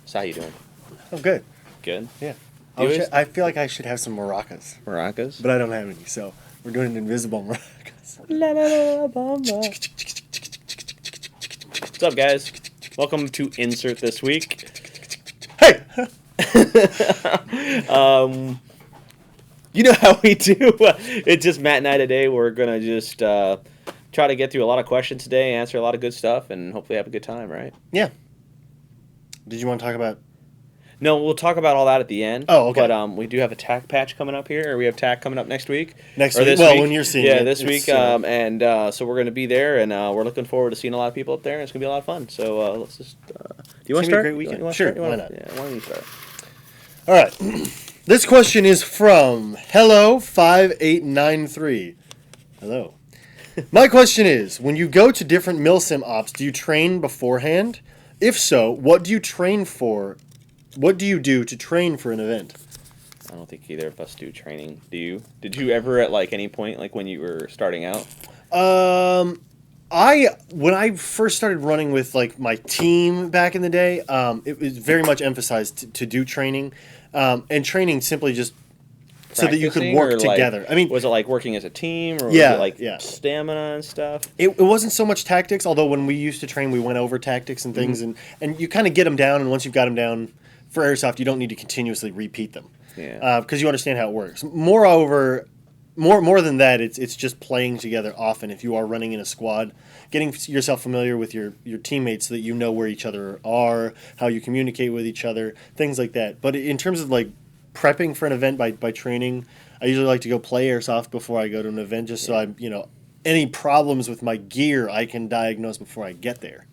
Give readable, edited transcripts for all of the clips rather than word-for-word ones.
So how you doing? Oh, good. Good? Yeah. I I feel like I should have some maracas, Maracas? but I don't have any, so we're doing invisible maracas. La la la bamba. What's up, guys? Welcome to Insert this week. Hey! You know how we do. It's just Matt and I today. We're gonna just try to get through a lot of questions today, answer a lot of good stuff, and hopefully have a good time, right? Yeah. Did you want to talk about... No, we'll talk about all that at the end. Oh, okay. But we do have a TAC patch coming up here, or we have TAC coming up next week. Next or week? This Well, week. when you're seeing it. it. This week. So we're going to be there, and we're looking forward to seeing a lot of people up there, and it's going to be a lot of fun. So let's just... do you want to start? Great weekend. You wanna Sure, start? why not? Yeah, why don't you start? All right. This question is from Hello5893. Hello. My question is, when you go to different milsim ops, do you train beforehand? If so, what do you train for? What do you do to train for an event? I don't think either of us do training. Do you? Did you ever at like any point, like when you were starting out? When I first started running with like my team back in the day, it was very much emphasized to do training, and training simply just so that you could work together. I mean, was it like working as a team, or yeah, was it like stamina and stuff? It wasn't so much tactics, although when we used to train, we went over tactics and things, and you kind of get them down, and once you've got them down for Airsoft, you don't need to continuously repeat them. Yeah. Because you understand how it works. Moreover, more than that, it's just playing together often. If you are running in a squad, getting yourself familiar with your teammates so that you know where each other are, how you communicate with each other, things like that. But in terms of like prepping for an event by training, I usually like to go play Airsoft before I go to an event, just so I'm any problems with my gear I can diagnose before I get there.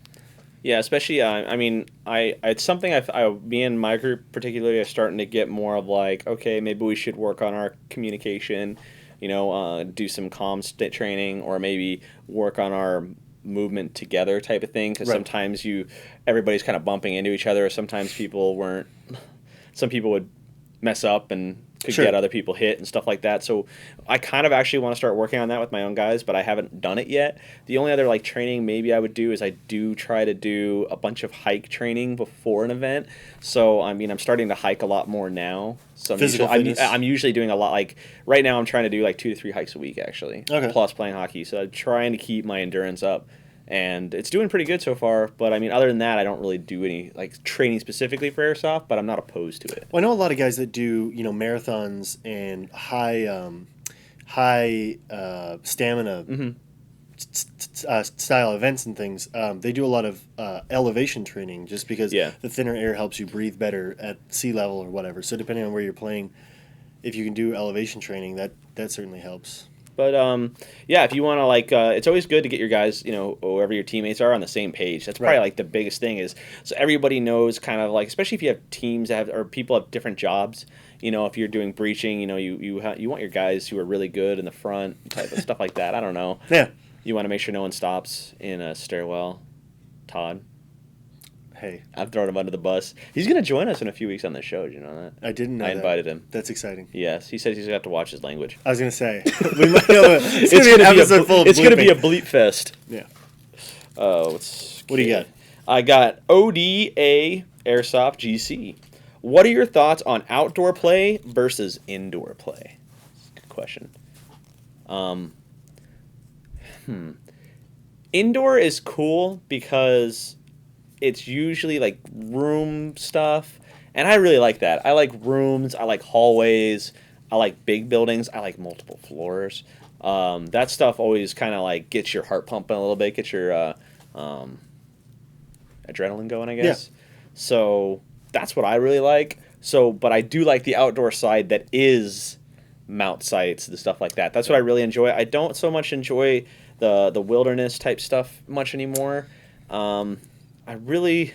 Yeah, especially, it's something me and my group particularly are starting to get more of like, okay, maybe we should work on our communication, do some comms training, or maybe work on our movement together type of thing, because sometimes everybody's kind of bumping into each other. Sometimes some people would mess up and could get other people hit and stuff like that. So I kind of actually want to start working on that with my own guys, but I haven't done it yet. The only other like training maybe I would do is I do try to do a bunch of hike training before an event. So I'm starting to hike a lot more now. So I'm usually doing a lot, like right now I'm trying to do like 2 to 3 hikes a week actually. Okay. Plus playing hockey. So I'm trying to keep my endurance up. And it's doing pretty good so far, but other than that, I don't really do any like training specifically for Airsoft, but I'm not opposed to it. Well, I know a lot of guys that do marathons and high stamina style events and things. They do a lot of elevation training just because the thinner air helps you breathe better at sea level or whatever. So depending on where you're playing, if you can do elevation training, that certainly helps. But if you want to it's always good to get your guys, whoever your teammates are, on the same page. That's probably like the biggest thing is so everybody knows kind of like, especially if you have teams or people have different jobs. If you're doing breaching, you want your guys who are really good in the front, type of stuff like that. I don't know. Yeah. You want to make sure no one stops in a stairwell. Todd. Hey, I've thrown him under the bus. He's going to join us in a few weeks on the show. Do you know that? I didn't know that. I invited him. That's exciting. Yes, he said he's going to have to watch his language. I was going to say, we might have it's going to be an episode full of It's going to be a bleep fest. Yeah. Oh, what do you got? I got ODA Airsoft GC. What are your thoughts on outdoor play versus indoor play? Good question. Indoor is cool because it's usually like room stuff, and I really like that. I like rooms, I like hallways, I like big buildings, I like multiple floors. That stuff always kind of like gets your heart pumping a little bit, gets your adrenaline going, I guess. Yeah. So that's what I really like. But I do like the outdoor side that is mount sites, the stuff like that. That's what I really enjoy. I don't so much enjoy the wilderness type stuff much anymore. I really,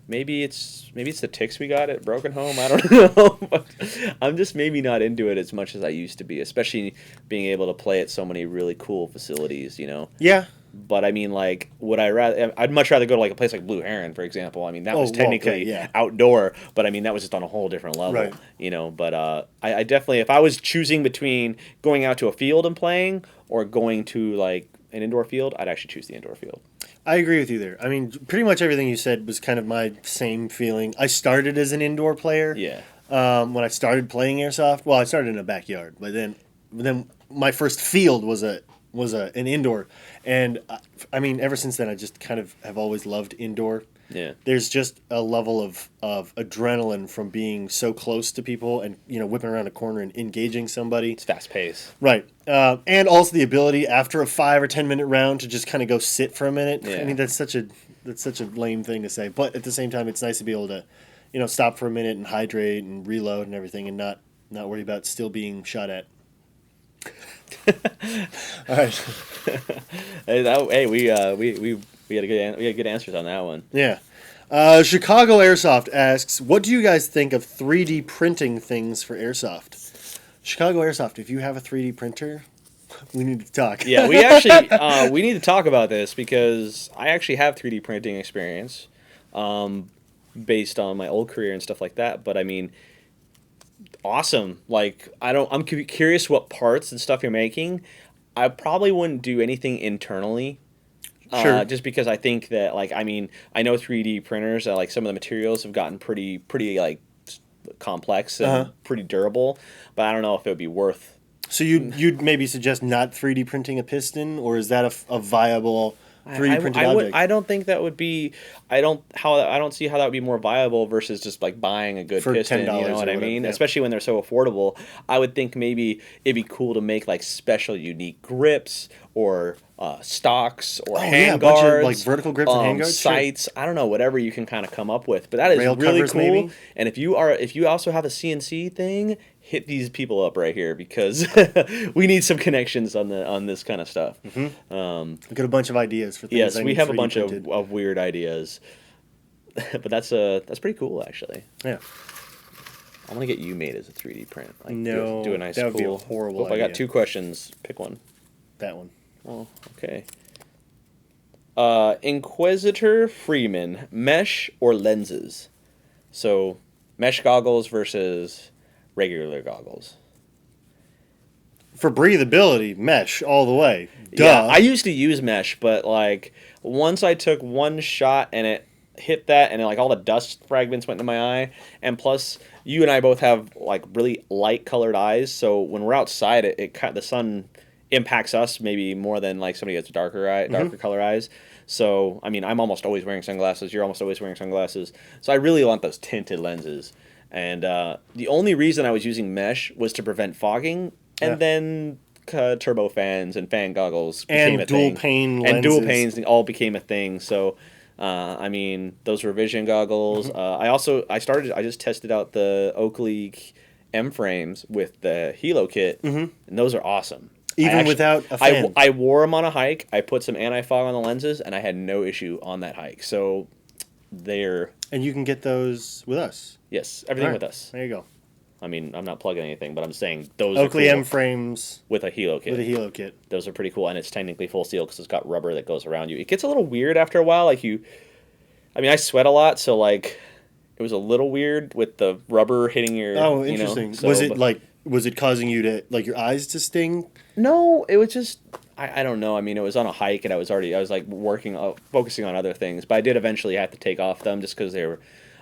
maybe it's the ticks we got at Broken Home. I don't know. But I'm just maybe not into it as much as I used to be, especially being able to play at so many really cool facilities. Yeah. But I'd much rather go to like a place like Blue Heron, for example. That was technically outdoor, but that was just on a whole different level. Right. But I definitely, if I was choosing between going out to a field and playing or going to like an indoor field, I'd actually choose the indoor field. I agree with you there. I mean, pretty much everything you said was kind of my same feeling. I started as an indoor player. Yeah. When I started playing airsoft, well, I started in a backyard, but then my first field was an indoor, and I mean, ever since then, I just kind of have always loved indoor. Yeah. There's just a level of adrenaline from being so close to people and whipping around a corner and engaging somebody. It's fast paced. Right, and also the ability after a 5 or 10 minute round to just kind of go sit for a minute. Yeah. I mean, that's such a lame thing to say, but at the same time, it's nice to be able to, stop for a minute and hydrate and reload and everything, and not worry about still being shot at. All right. We had good answers on that one. Yeah. Chicago Airsoft asks, what do you guys think of 3D printing things for airsoft? Chicago Airsoft, if you have a 3D printer, we need to talk. Yeah, we actually we need to talk about this because I actually have 3D printing experience, based on my old career and stuff like that. But I mean, awesome. Like I'm curious what parts and stuff you're making. I probably wouldn't do anything internally. Sure. Just because I think that, like, I mean, I know 3D printers, like, some of the materials have gotten pretty like, complex and pretty durable, but I don't know if it would be worth. So you'd maybe suggest not 3D printing a piston, or is that a viable 3D printed object? I don't think that would be. I don't see how that would be more viable versus just like buying a good For piston. $10 You know what I or mean? whatever, yeah. Especially when they're so affordable. I would think maybe it'd be cool to make like special, unique grips or stocks or a bunch handguards, of, like, vertical grips and handguards, sure. sights. I don't know, whatever you can kind of come up with. But that is Rail really covers, cool. maybe? And if you also have a CNC thing, hit these people up right here because we need some connections on this kind of stuff. Mm-hmm. We've got a bunch of ideas for things. Yes, we have a 3D bunch printed. of weird ideas, but that's pretty cool actually. Yeah. I'm gonna get you made as a 3D print. Like, No, do a nice that would be a cool. horrible I got idea. 2 questions. Pick one. That one. Oh, okay. Inquisitor Freeman, mesh or lenses? So, mesh goggles versus regular goggles. For breathability, mesh all the way. Duh. Yeah, I used to use mesh, but like once I took one shot and it hit that, and then, like, all the dust fragments went into my eye, and plus you and I both have like really light colored eyes, so when we're outside, the sun impacts us maybe more than like somebody that's darker color eyes. So I mean, I'm almost always wearing sunglasses. You're almost always wearing sunglasses. So I really want those tinted lenses. And the only reason I was using mesh was to prevent fogging, and then turbo fans and fan goggles became and a dual thing. pane And dual lenses. panes all became a thing. So I mean, those were vision goggles. I just tested out the Oakley M frames with the Hilo kit, and those are awesome. Even without a fan. I wore them on a hike. I put some anti-fog on the lenses, and I had no issue on that hike. So they're... And you can get those with us. Yes, everything with us. There you go. I mean, I'm not plugging anything, but I'm saying those Oakley are cool M frames with a Hilo kit. with a Hilo kit. Those are pretty cool, and it's technically full steel because it's got rubber that goes around you. It gets a little weird after a while. Like I mean, I sweat a lot, so like it was a little weird with the rubber hitting your... Oh, interesting. Was it causing you to, like, your eyes to sting? No, it was just... I don't know. I mean, it was on a hike, and I was like focusing on other things. But I did eventually have to take off them just because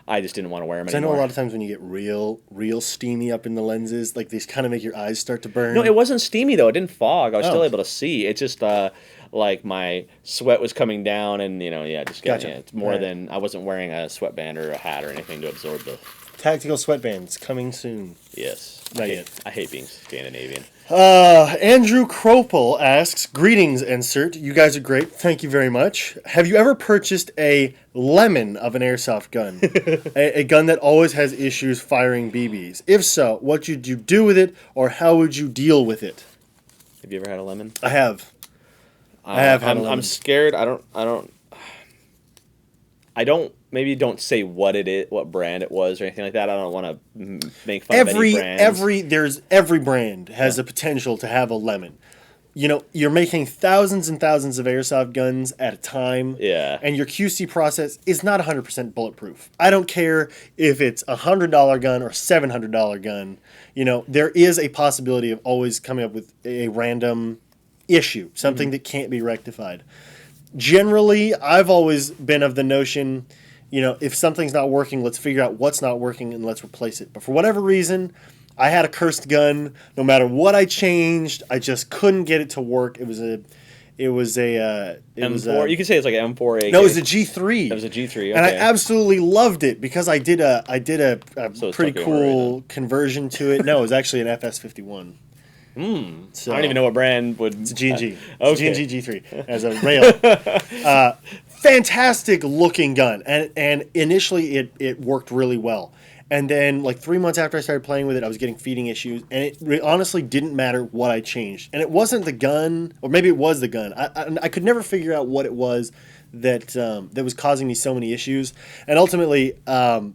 I just didn't want to wear them anymore. I know a lot of times when you get real steamy up in the lenses, like, these kind of make your eyes start to burn. No, it wasn't steamy, though. It didn't fog. I was still able to see. It just, like, my sweat was coming down, and, just getting... Gotcha. It's more than... I wasn't wearing a sweatband or a hat or anything to absorb the... Tactical sweatbands coming soon. Yes. Not yet. I hate being Scandinavian. Andrew Kropel asks, greetings, NSRT. You guys are great. Thank you very much. Have you ever purchased a lemon of an airsoft gun? a gun that always has issues firing BBs? If so, what would you do with it, or how would you deal with it? Have you ever had a lemon? I have. I have had a lemon. I'm scared. Maybe don't say what it is, what brand it was, or anything like that. I don't want to make fun of any brands. Every brand has the potential to have a lemon. You're making thousands and thousands of airsoft guns at a time. Yeah. And your QC process is not 100% bulletproof. I don't care if it's a $100 gun or $700 gun. There is a possibility of always coming up with a random issue, something that can't be rectified. Generally, I've always been of the notion, if something's not working, let's figure out what's not working and let's replace it. But for whatever reason, I had a cursed gun. No matter what I changed, I just couldn't get it to work. It was a M4. You could say it's like an M4 AK. No, it was a G3. It was a G3. Okay. And I absolutely loved it because I did a So it's pretty Tokyo cool Marine. conversion to it. No, it was actually an FS51. So, I don't even know what brand would. It's a G&G. Okay. It's a G&G G3 as a rail. Fantastic looking gun, and initially it worked really well. And then, like 3 months after I started playing with it, I was getting feeding issues, and it honestly didn't matter what I changed. And it wasn't the gun, or maybe it was the gun. I could never figure out what it was that was causing me so many issues. And ultimately, I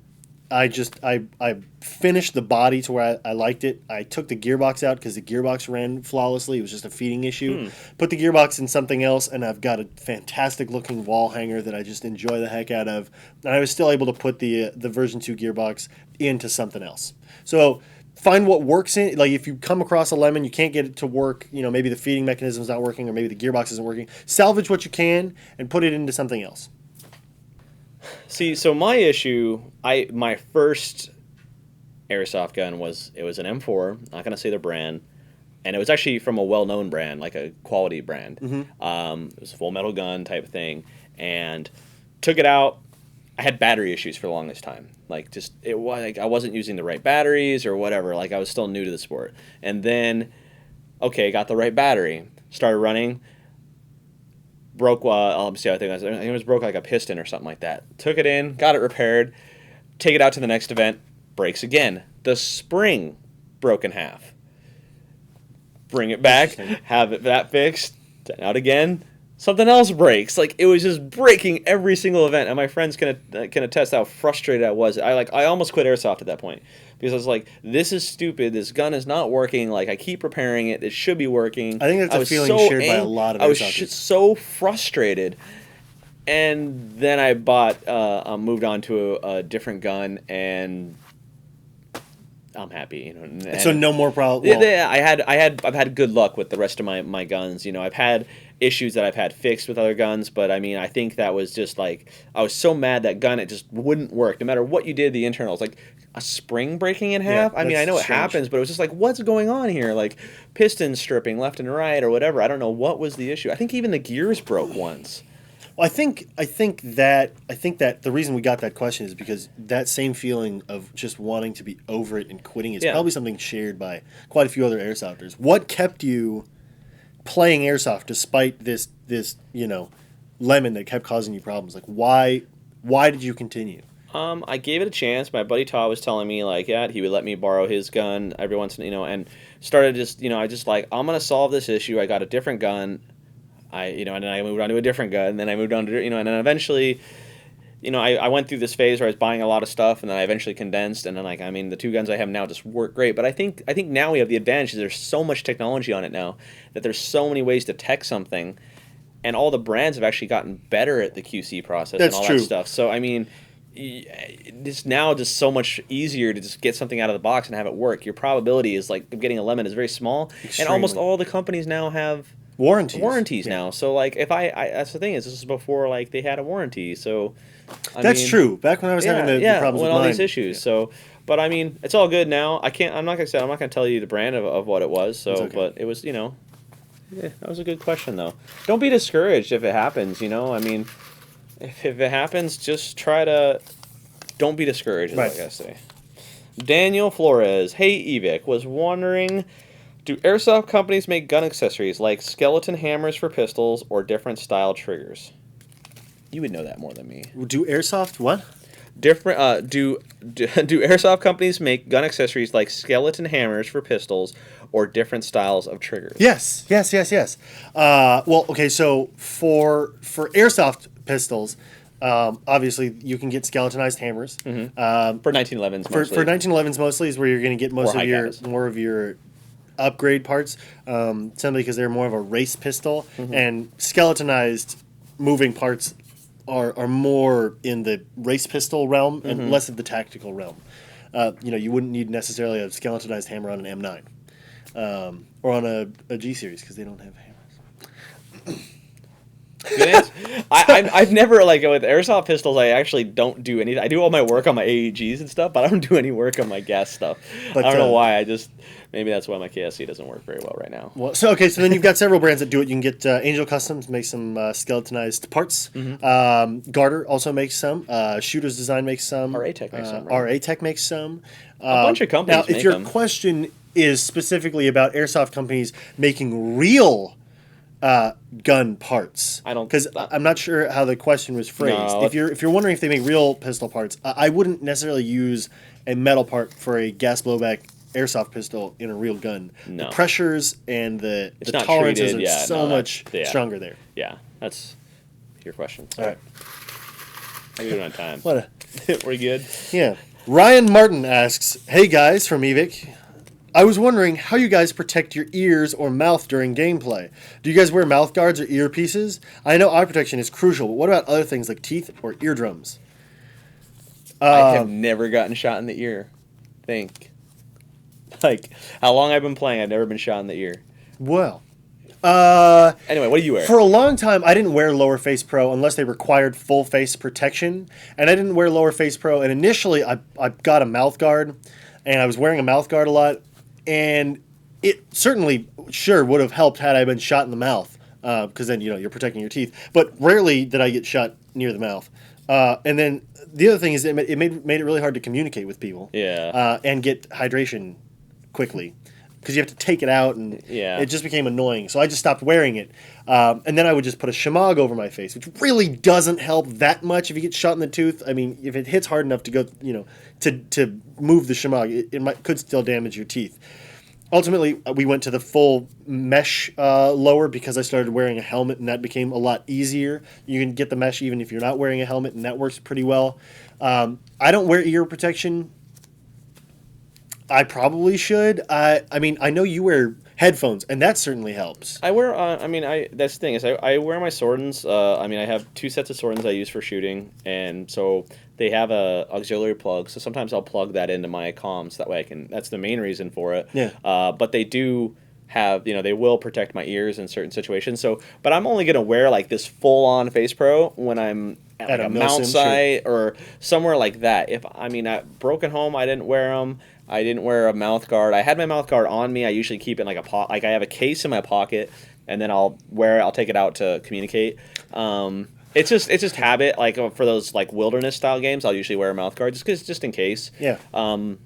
finished the body to where I liked it. I took the gearbox out because the gearbox ran flawlessly. It was just a feeding issue. Put the gearbox in something else, and I've got a fantastic looking wall hanger that I just enjoy the heck out of. And I was still able to put the version 2 gearbox into something else. So find what works in. Like if you come across a lemon, you can't get it to work. Maybe the feeding mechanism is not working, or maybe the gearbox isn't working. Salvage what you can and put it into something else. See, so my issue, my first airsoft gun was an M4. Not gonna say the brand, and it was actually from a well-known brand, like a quality brand. It was a full metal gun type thing, and took it out. I had battery issues for the longest time. Like just it was like I wasn't using the right batteries or whatever. Like I was still new to the sport, and then got the right battery, started running. Broke. Let me see. I think it was broke like a piston or something like that. Took it in, got it repaired. Take it out to the next event. Breaks again. The spring broke in half. Bring it back. Have that fixed. Out again. Something else breaks. Like it was just breaking every single event. And my friends can attest how frustrated I was. I almost quit airsoft at that point because I was like, this is stupid. This gun is not working. Like I keep repairing it. It should be working. I think that's a feeling shared by a lot of airsofters. I was so frustrated. And then I moved on to a different gun, and I'm happy. So no more problems. Yeah, I've had good luck with the rest of my guns. I've had issues that I've had fixed with other guns, but I think that was just like I was so mad that gun, it just wouldn't work no matter what you did. The internals, like a spring breaking in half. I know it happens, but it was just like, what's going on here? Like pistons stripping left and right or whatever. I don't know what was the issue. I think even the gears broke once. Well, I think that the reason we got that question is because that same feeling of just wanting to be over it and quitting is probably something shared by quite a few other airsofters. What kept you playing airsoft despite this lemon that kept causing you problems? Like why did you continue? I gave it a chance. My buddy Todd was telling me he would let me borrow his gun every once in and started I just like, I'm gonna solve this issue. I got a different gun. And then I moved on to a different gun, and then I moved on to, and then eventually, I went through this phase where I was buying a lot of stuff, and then I eventually condensed, and then the two guns I have now just work great. But I think now we have the advantage. There's so much technology on it now that there's so many ways to tech something, and all the brands have actually gotten better at the QC process and all that stuff. So it's now just so much easier to just get something out of the box and have it work. Your probability is of getting a lemon is very small, and almost all the companies now have warranties now. So if I that's the thing is, this is before they had a warranty. So that's true. Back when I was having the problems with all mine. these issues. So but it's all good now. I'm not gonna tell you the brand of what it was. So okay. But it was that was a good question though. Don't be discouraged if it happens. If it happens, just don't be discouraged. Is what I gotta say. Daniel Flores, hey Evike, was wondering, do airsoft companies make gun accessories like skeleton hammers for pistols or different style triggers? You would know that more than me. Do airsoft what? Different. Do airsoft companies make gun accessories like skeleton hammers for pistols or different styles of triggers? Yes. Well, okay. So for airsoft pistols, obviously you can get skeletonized hammers. For 1911s mostly. For 1911s mostly is where you're going to get more of your upgrade parts, simply because they're more of a race pistol, and skeletonized moving parts are more in the race pistol realm and less of the tactical realm. You wouldn't need necessarily a skeletonized hammer on an M9 or on a G series because they don't have hammers. Good answer. I've never, like, with airsoft pistols, I actually don't do anything. I do all my work on my AEGs and stuff, but I don't do any work on my gas stuff. But, I don't know why. Maybe that's why my KSC doesn't work very well right now. Well, so then you've got several brands that do it. You can get Angel Customs, make some skeletonized parts. Garter also makes some. Shooters Design makes some. RA Tech makes some. Right? RA Tech makes some. A bunch of companies Now, if your question is specifically about airsoft companies making real gun parts, I don't, because I'm not sure how the question was phrased. No, if you're wondering if they make real pistol parts, I wouldn't necessarily use a metal part for a gas blowback airsoft pistol in a real gun. No. The pressures and the not tolerances treated, are so much stronger there. Yeah, that's your question. All right. How are you doing on time? What We're good? Yeah. Ryan Martin asks, "Hey guys from Evike, I was wondering how you guys protect your ears or mouth during gameplay. Do you guys wear mouth guards or earpieces? I know eye protection is crucial, but what about other things like teeth or eardrums?" I have never gotten shot in the ear. Like, how long I've been playing, I've never been shot in the ear. Well, anyway, what do you wear? For a long time, I didn't wear lower face pro unless they required full face protection, and I didn't wear lower face pro. And initially, I got a mouth guard, and I was wearing a mouth guard a lot, and it certainly would have helped had I been shot in the mouth, because then you're protecting your teeth. But rarely did I get shot near the mouth. And then the other thing is it made it really hard to communicate with people. Yeah. And get hydration quickly, because you have to take it out, and it just became annoying. So I just stopped wearing it. And then I would just put a shemagh over my face, which really doesn't help that much if you get shot in the tooth. I mean, if it hits hard enough to go, to move the shemagh, it could still damage your teeth. Ultimately, we went to the full mesh lower because I started wearing a helmet, and that became a lot easier. You can get the mesh even if you're not wearing a helmet, and that works pretty well. I don't wear ear protection. I probably should. I mean, I know you wear headphones, and that certainly helps. I wear. That's the thing is, I wear my Swordens. I have two sets of Swordens I use for shooting, and so they have a auxiliary plug. So sometimes I'll plug that into my comms. That way I can. That's the main reason for it. Yeah. But they do have, they will protect my ears in certain situations. So, but I'm only gonna wear like this full on face pro when I'm at like a mount site or somewhere like that. At Broken Home, I didn't wear them. I didn't wear a mouth guard. I had my mouth guard on me. I usually keep it in like I have a case in my pocket, and then I'll wear it. I'll take it out to communicate. It's just habit. Like for those like wilderness style games, I'll usually wear a mouth guard just in case. Yeah.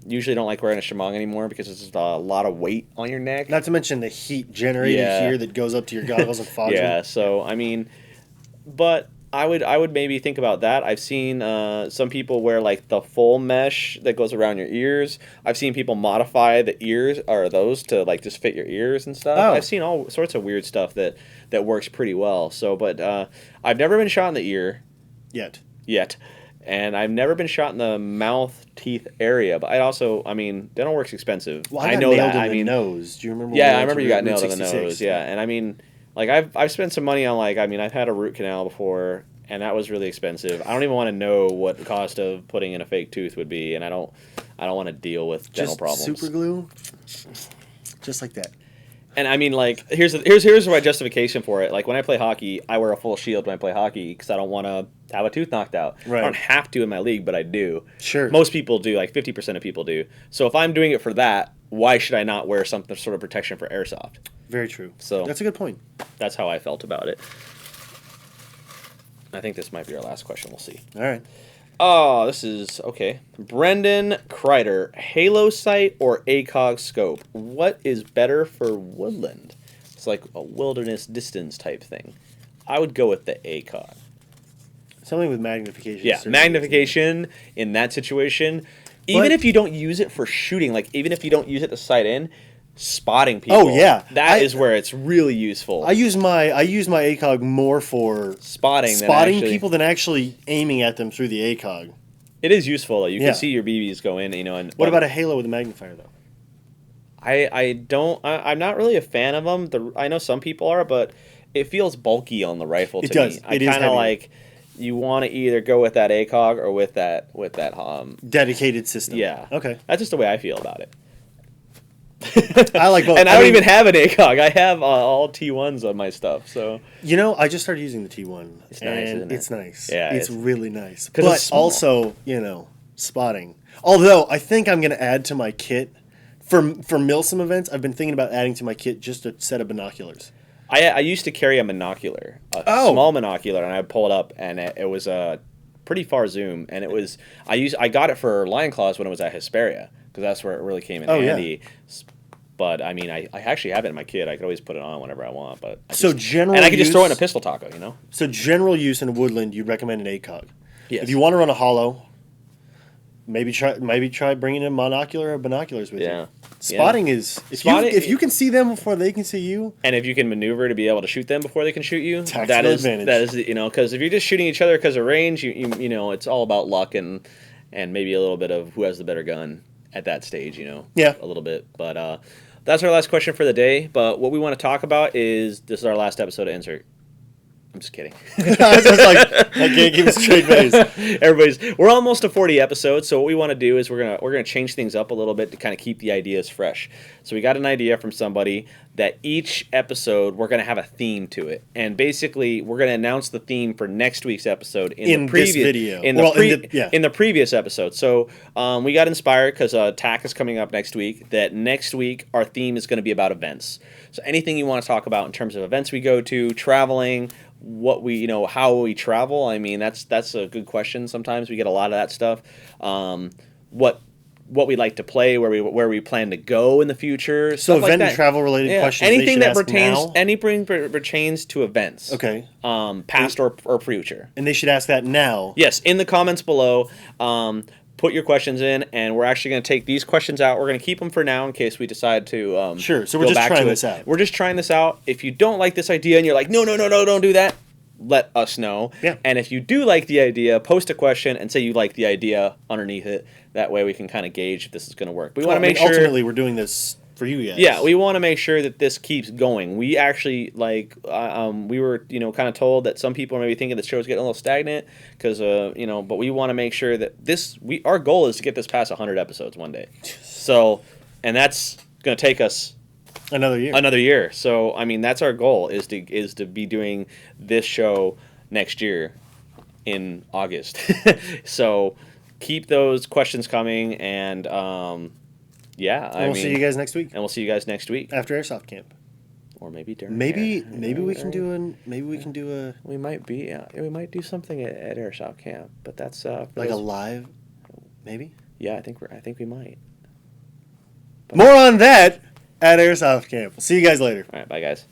Usually don't like wearing a shemagh anymore because it's just a lot of weight on your neck. Not to mention the heat generated here that goes up to your goggles and fogs Yeah. them. So but I would maybe think about that. I've seen some people wear like the full mesh that goes around your ears. I've seen people modify the ears or those to like just fit your ears and stuff. Oh. I've seen all sorts of weird stuff that works pretty well. So, but I've never been shot in the ear Yet. and I've never been shot in the mouth teeth area. But dental work's expensive. Well, I know nailed that. in the nose. Do you remember? Yeah, I remember you got nailed in the nose. Yeah, and like I've spent some money on I've had a root canal before, and that was really expensive. I don't even want to know what the cost of putting in a fake tooth would be, and I don't want to deal with dental problems. Super glue, just like that. And here's my justification for it. Like when I play hockey, I wear a full shield when I play hockey because I don't want to have a tooth knocked out. Right. I don't have to in my league, but I do. Sure. Most people do. Like 50% of people do. So if I'm doing it for that, why should I not wear some sort of protection for airsoft? Very true. So that's a good point. That's how I felt about it. I think this might be our last question. We'll see. All right. Oh, this is okay. Brendan Kreider, Halo sight or ACOG scope? What is better for woodland? It's like a wilderness distance type thing. I would go with the ACOG. Something with magnification. Yeah, magnification in that situation. Even if you don't use it for shooting, like even if you don't use it to sight in, spotting people. Oh yeah, that is where it's really useful. I use my ACOG more for spotting people than actually aiming at them through the ACOG. It is useful though. You can see your BBs go in, And what about a Halo with a magnifier though? I'm not really a fan of them. I know some people are, but it feels bulky on the rifle to me. I kind of like. You want to either go with that ACOG or with that dedicated system. Yeah. Okay. That's just the way I feel about it. I like both. And I don't even have an ACOG. I have all T1s on my stuff. So I just started using the T1. It's nice, isn't it? It's nice. Yeah, it's really nice. 'cause But it's small. also, spotting. Although I think I'm going to add to my kit for Milsim events. I've been thinking about adding to my kit just a set of binoculars. I used to carry a monocular, a small monocular, and I would pull it up, and it was a pretty far zoom, and it was I got it for Lion Claws when it was at Hesperia, because that's where it really came in handy. But I mean, I actually have it in my kit. I could always put it on whenever I want. But I could just throw it in a pistol taco, So general use in woodland, you'd recommend an ACOG. Yes. If you want to run a hollow, maybe try bringing in monocular or binoculars with you. Spotting is if you can see them before they can see you, and if you can maneuver to be able to shoot them before they can shoot you, tactical advantage. That is because if you're just shooting each other because of range, you know it's all about luck and maybe a little bit of who has the better gun at that stage, Yeah, a little bit. But that's our last question for the day. But what we want to talk about is this is our last episode of Insert. I'm just kidding. I was just like, I can't keep a straight face. We're almost to 40 episodes, so what we want to do is we're gonna change things up a little bit to kind of keep the ideas fresh. So we got an idea from somebody that each episode we're gonna have a theme to it, and basically we're gonna announce the theme for next week's episode in the previous this video. in the previous episode. So we got inspired because TAC is coming up next week. That next week our theme is going to be about events. So anything you want to talk about in terms of events we go to, traveling, what we how we travel. I mean that's a good question. Sometimes we get a lot of that stuff. What we like to play, where we plan to go in the future. So event and travel related questions. Anything that pertains to events. Okay. Past or future. And they should ask that now. Yes, in the comments below. Put your questions in, and we're actually going to take these questions out. We're going to keep them for now in case we decide to. Sure. So we're just trying this out. We're just trying this out. If you don't like this idea and you're like, no, don't do that, let us know. Yeah. And if you do like the idea, post a question and say you like the idea underneath it. That way we can kind of gauge if this is going to work. We want to make sure. Ultimately, we're doing this for you guys. Yeah, we want to make sure that this keeps going. We actually we were kind of told that some people are maybe thinking the show's getting a little stagnant because but we want to make sure that our goal is to get this past 100 episodes one day. So, and that's going to take us another year. So I mean that's our goal is to be doing this show next year in August. So keep those questions coming and. We'll see you guys next week. And we'll see you guys next week after Airsoft Camp, or maybe during. Maybe we can do a. We might do something at Airsoft Camp, but that's like a live, maybe. Yeah, I think we might. But more on that at Airsoft Camp. We'll see you guys later. All right, bye guys.